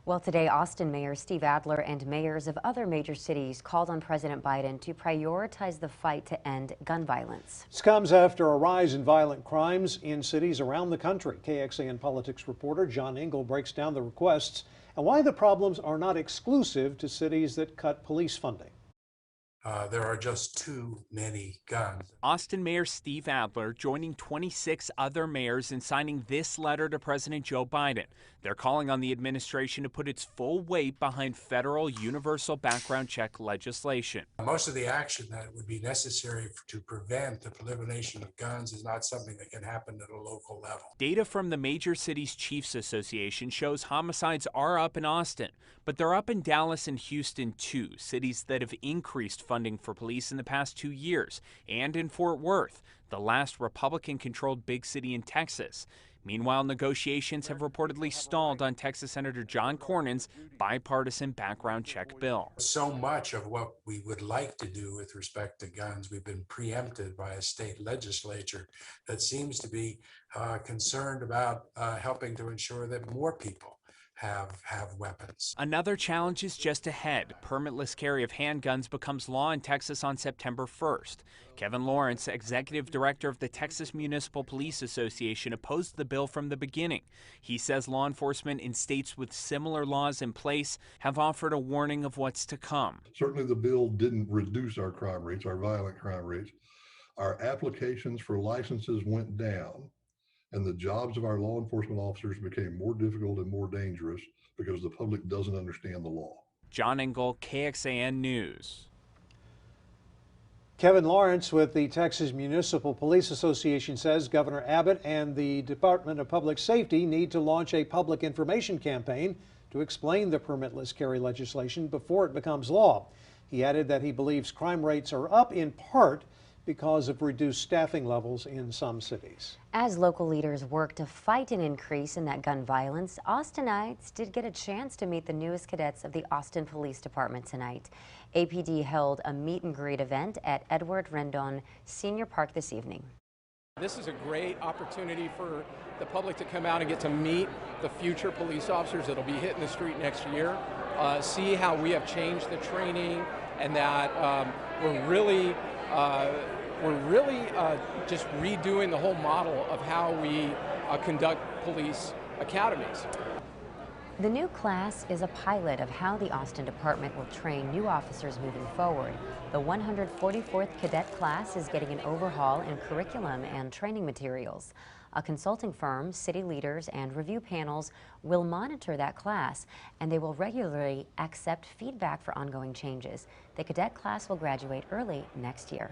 Well, today, Austin Mayor Steve Adler and mayors of other major cities called on President Biden to prioritize the fight to end gun violence. This comes after a rise in violent crimes in cities around the country. KXAN politics reporter John Engel breaks down the requests and why the problems are not exclusive to cities that cut police funding. There are just too many guns. Austin Mayor Steve Adler joining 26 other mayors in signing this letter to President Joe Biden. They're calling on the administration to put its full weight behind federal universal background check legislation. Most of the action that would be necessary to prevent the proliferation of guns is not something that can happen at a local level. Data from the Major Cities Chiefs Association shows homicides are up in Austin, but they're up in Dallas and Houston too, cities that have increased funding for police in the past 2 years, and in Fort Worth, the last Republican-controlled big city in Texas. Meanwhile, negotiations have reportedly stalled on Texas Senator John Cornyn's bipartisan background check bill. So much of what we would like to do with respect to guns, we've been preempted by a state legislature that seems to be concerned about helping to ensure that more people have weapons. Another challenge is just ahead. Permitless carry of handguns becomes law in Texas on September 1st. Kevin Lawrence, executive director of the Texas Municipal Police Association, opposed the bill from the beginning. He says law enforcement in states with similar laws in place have offered a warning of what's to come. Certainly the bill didn't reduce our crime rates, our violent crime rates. Our applications for licenses went down, and the jobs of our law enforcement officers became more difficult and more dangerous because the public doesn't understand the law. John Engel, KXAN News. Kevin Lawrence with the Texas Municipal Police Association says Governor Abbott and the Department of Public Safety need to launch a public information campaign to explain the permitless carry legislation before it becomes law. He added that he believes crime rates are up in part because of reduced staffing levels in some cities. As local leaders work to fight an increase in that gun violence, Austinites did get a chance to meet the newest cadets of the Austin Police Department tonight. APD held a meet and greet event at Edward Rendon Senior Park this evening. This is a great opportunity for the public to come out and get to meet the future police officers that will be hitting the street next year, see how we have changed the training, and that we're really just redoing the whole model of how we conduct police academies. The new class is a pilot of how the Austin Department will train new officers moving forward. The 144th cadet class is getting an overhaul in curriculum and training materials. A consulting firm, city leaders, and review panels will monitor that class, and they will regularly accept feedback for ongoing changes. The cadet class will graduate early next year.